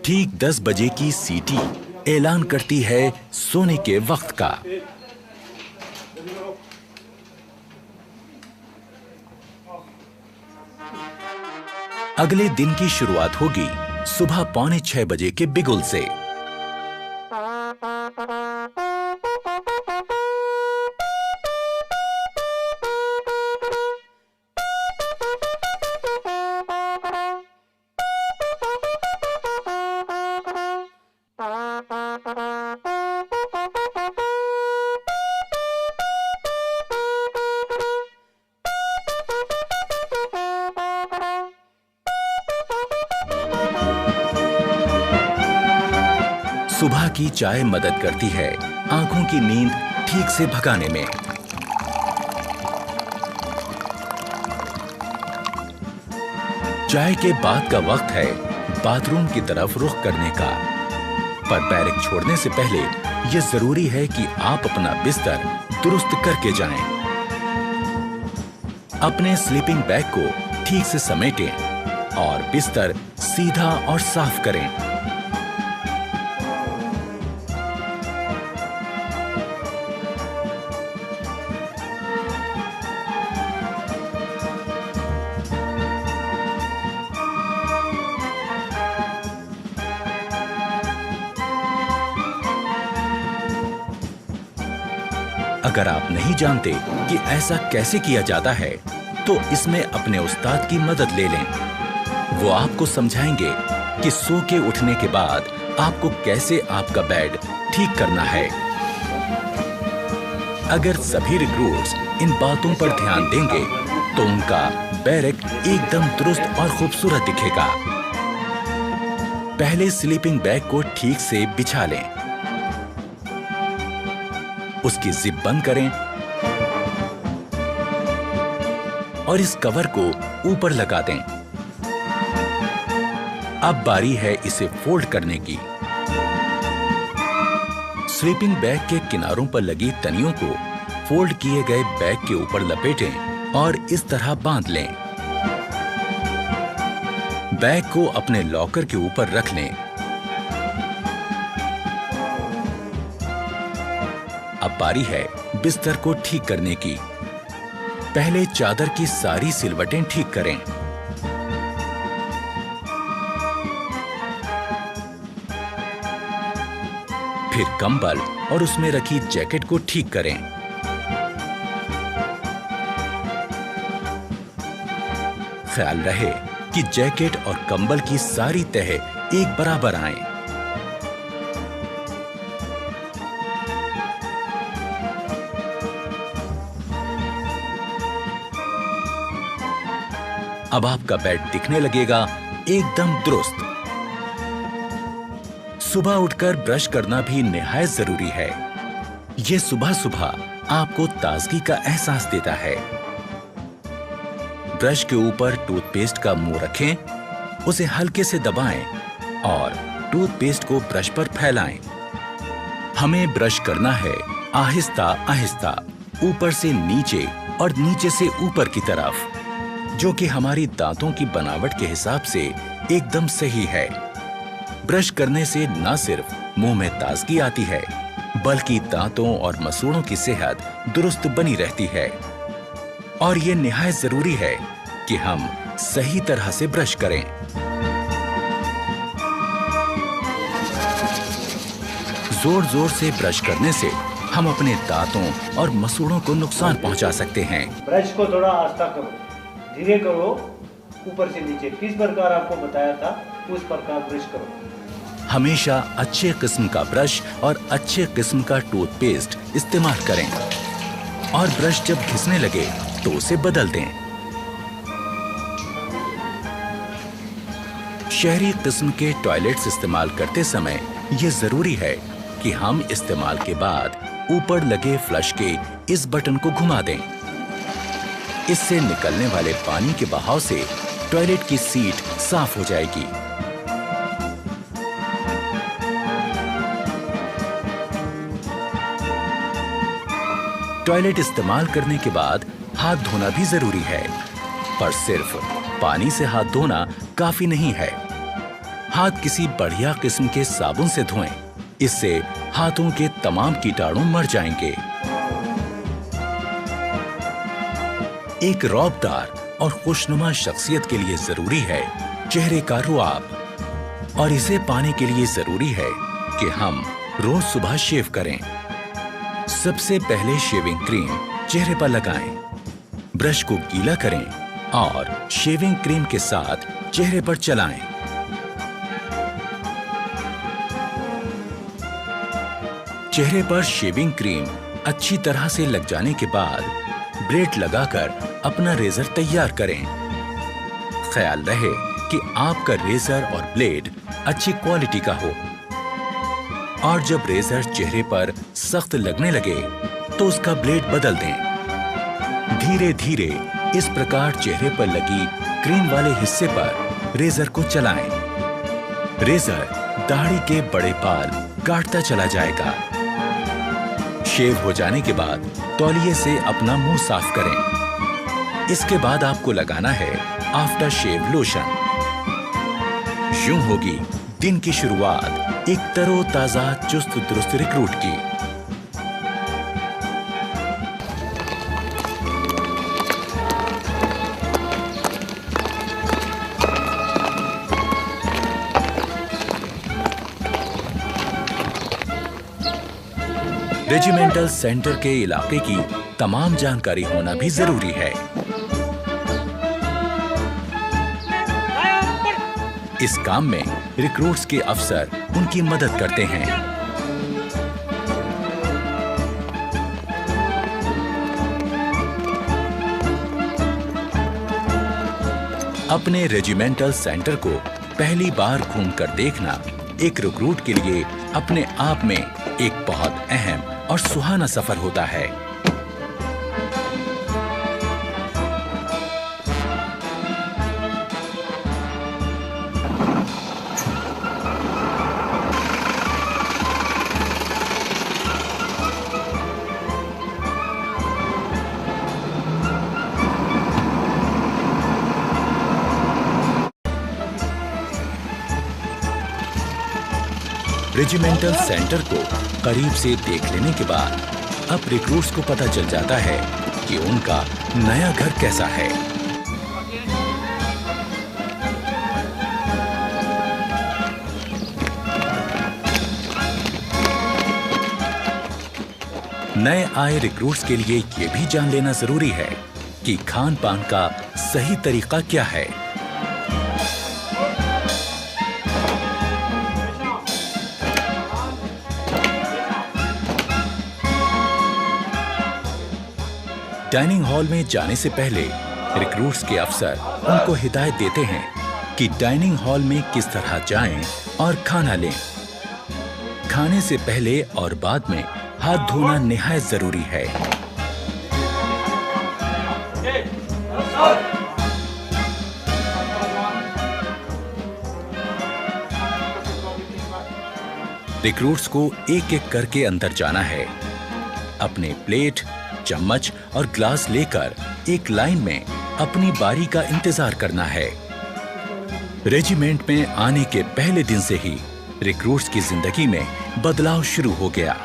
ठीक 10 बजे की सीटी ऐलान करती है सोने के वक्त का। अगले दिन की शुरुआत होगी सुबह 5:45 बजे के बिगुल से। सुबह की चाय मदद करती है आंखों की नींद ठीक से भगाने में। चाय के बाद का वक्त है बाथरूम की तरफ रुख करने का। पर बैरक छोड़ने से पहले यह जरूरी है कि आप अपना बिस्तर दुरुस्त करके जाएं। अपने स्लीपिंग बैग को ठीक से समेटें और बिस्तर सीधा और साफ करें। अगर आप नहीं जानते कि ऐसा कैसे किया जाता है, तो इसमें अपने उस्ताद की मदद ले लें। वो आपको समझाएंगे कि सो के उठने के बाद आपको कैसे आपका बेड ठीक करना है। अगर सभी रिक्रूट्स इन बातों पर ध्यान देंगे, तो उनका बैरक एकदम दुरुस्त और खूबसूरत दिखेगा। पहले स्लीपिंग बैग को ठीक से बिछा लें, उसकी जिप बंद करें और इस कवर को ऊपर लगा दें। अब बारी है इसे फोल्ड करने की। स्लीपिंग बैग के किनारों पर लगी तनियों को फोल्ड किए गए बैग के ऊपर लपेटें और इस तरह बांध लें। बैग को अपने लॉकर के ऊपर रख लें। अब बारी है बिस्तर को ठीक करने की। पहले चादर की सारी सिलवटें ठीक करें। फिर कंबल और उसमें रखी जैकेट को ठीक करें। ख्याल रहे कि जैकेट और कंबल की सारी तह एक बराबर आएं। अब आपका बेड दिखने लगेगा एकदम दुरुस्त। सुबह उठकर ब्रश करना भी निहायत जरूरी है। यह सुबह सुबह आपको ताजगी का एहसास देता है। ब्रश के ऊपर टूथपेस्ट का मुंह रखें, उसे हल्के से दबाएं और टूथपेस्ट को ब्रश पर फैलाएं। हमें ब्रश करना है आहिस्ता आहिस्ता, ऊपर से नीचे और नीचे से ऊपर की तरफ, जो कि हमारी दांतों की बनावट के हिसाब से एकदम सही है। ब्रश करने से न सिर्फ मुंह में ताजगी आती है, बल्कि दांतों और मसूड़ों की सेहत दुरुस्त बनी रहती है। और ये निहायत जरूरी है कि हम सही तरह से ब्रश करें। जोर जोर से ब्रश करने से हम अपने दांतों और मसूड़ों को नुकसान पहुंचा सकते हैं। ब्रश को थोड़ा आस्था करो, धीरे करो, ऊपर से नीचे किस प्रकार आपको बताया था उस प्रकार ब्रश करो। हमेशा अच्छे किस्म का ब्रश और अच्छे किस्म का टूथपेस्ट इस्तेमाल करें और ब्रश जब घिसने लगे तो उसे बदल दें। शहरी किस्म के टॉयलेट्स इस्तेमाल करते समय यह जरूरी है कि हम इस्तेमाल के बाद ऊपर लगे फ्लश के इस बटन को घुमा दें। इससे निकलने वाले पानी के बहाव से टॉयलेट की सीट साफ हो जाएगी। टॉयलेट इस्तेमाल करने के बाद हाथ धोना भी जरूरी है, पर सिर्फ पानी से हाथ धोना काफी नहीं है। हाथ किसी बढ़िया किस्म के साबुन से धोएं। इससे हाथों के तमाम कीटाणु मर जाएंगे। एक रौबदार और खुशनुमा शख्सियत के लिए जरूरी है चेहरे का रुआब, और इसे पाने के लिए जरूरी है कि हम रोज सुबह शेव करें। सबसे पहले शेविंग क्रीम चेहरे पर लगाएं। ब्रश को गीला करें और शेविंग क्रीम के साथ चेहरे पर चलाएं। चेहरे पर शेविंग क्रीम अच्छी तरह से लग जाने के बाद ब्लेड लगाकर अपना रेजर तैयार करें। ख्याल रहे कि आपका रेजर और ब्लेड अच्छी क्वालिटी का हो, और जब रेजर चेहरे पर सख्त लगने लगे तो उसका ब्लेड बदल दें। धीरे धीरे इस प्रकार चेहरे पर लगी क्रीम वाले हिस्से पर रेजर को चलाएं। रेजर दाढ़ी के बड़े बाल काटता चला जाएगा। शेव हो जाने के बाद तौलिए से अपना मुंह साफ करें। इसके बाद आपको लगाना है आफ्टर शेव लोशन। यूं होगी दिन की शुरुआत एक तरोताजा चुस्त दुरुस्त रिक्रूट की। रेजिमेंटल सेंटर के इलाके की तमाम जानकारी होना भी जरूरी है। इस काम में रिक्रूट्स के अफसर उनकी मदद करते हैं। अपने रेजिमेंटल सेंटर को पहली बार घूमकर देखना एक रिक्रूट के लिए अपने आप में एक बहुत अहम और सुहाना सफर होता है। रेजिमेंटल सेंटर को करीब से देख लेने के बाद अब रिक्रूट्स को पता चल जाता है कि उनका नया घर कैसा है। नए आए रिक्रूट्स के लिए यह भी जान लेना जरूरी है कि खान पान का सही तरीका क्या है। डाइनिंग हॉल में जाने से पहले रिक्रूट्स के अफसर उनको हिदायत देते हैं कि डाइनिंग हॉल में किस तरह जाएं और खाना लें। खाने से पहले और बाद में हाथ धोना निहायत जरूरी है। रिक्रूट्स को एक एक करके अंदर जाना है। अपने प्लेट, चम्मच और ग्लास लेकर एक लाइन में अपनी बारी का इंतजार करना है। रेजिमेंट में आने के पहले दिन से ही रिक्रूट्स की जिंदगी में बदलाव शुरू हो गया।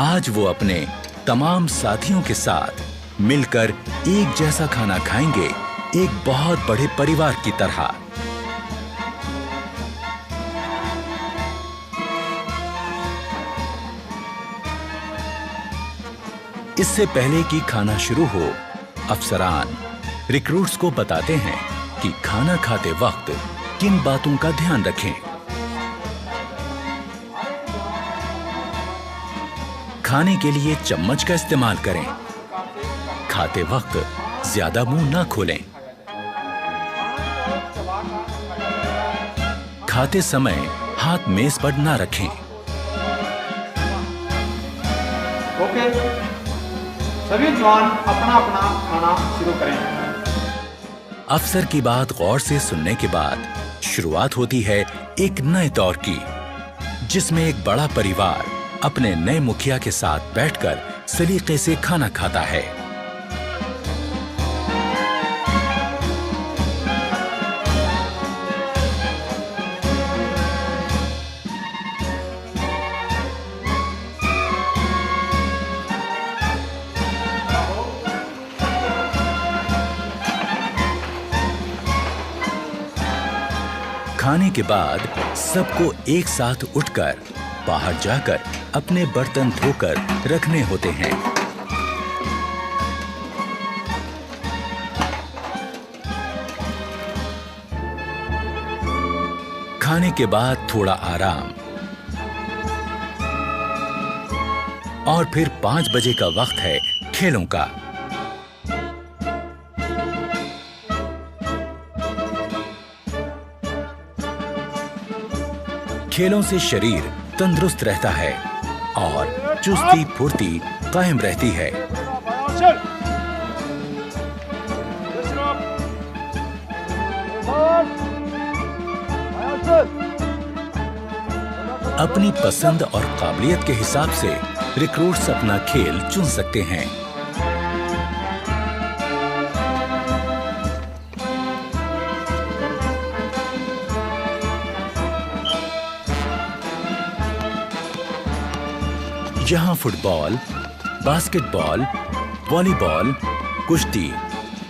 आज वो अपने तमाम साथियों के साथ मिलकर एक जैसा खाना खाएंगे, एक बहुत बड़े परिवार की तरह। इससे पहले कि खाना शुरू हो, अफसरान रिक्रूट्स को बताते हैं कि खाना खाते वक्त किन बातों का ध्यान रखें। खाने के लिए चम्मच का इस्तेमाल करें। खाते वक्त ज्यादा मुंह ना खोलें। खाते समय हाथ मेज पर ना रखें। ओके, सभी जवान अपना अपना खाना शुरू करें। अफसर की बात गौर से सुनने के बाद शुरुआत होती है एक नए दौर की, जिसमें एक बड़ा परिवार अपने नए मुखिया के साथ बैठकर सलीके से खाना खाता है। खाने के बाद सबको एक साथ उठकर बाहर जाकर अपने बर्तन धोकर रखने होते हैं। खाने के बाद थोड़ा आराम और फिर 5 बजे का वक्त है खेलों का। खेलों से शरीर तंदुरुस्त रहता है और चुस्ती फुर्ती कायम रहती है। अपनी पसंद और काबिलियत के हिसाब से रिक्रूट्स अपना खेल चुन सकते हैं। यहाँ फुटबॉल, बास्केटबॉल, वॉलीबॉल, कुश्ती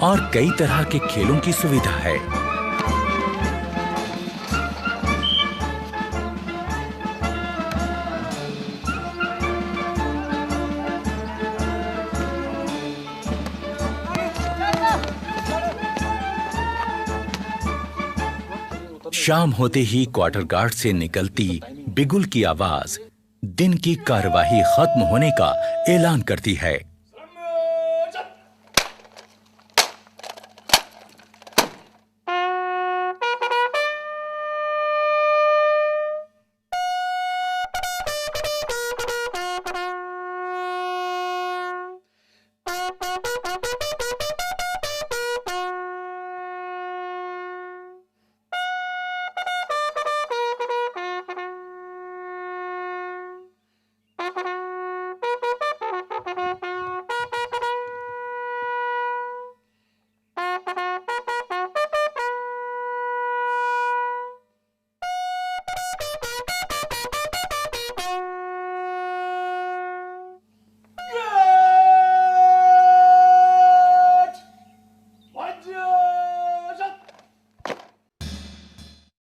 और कई तरह के खेलों की सुविधा है। शाम होते ही क्वार्टर गार्ड से निकलती बिगुल की आवाज दिन की कार्यवाही खत्म होने का ऐलान करती है।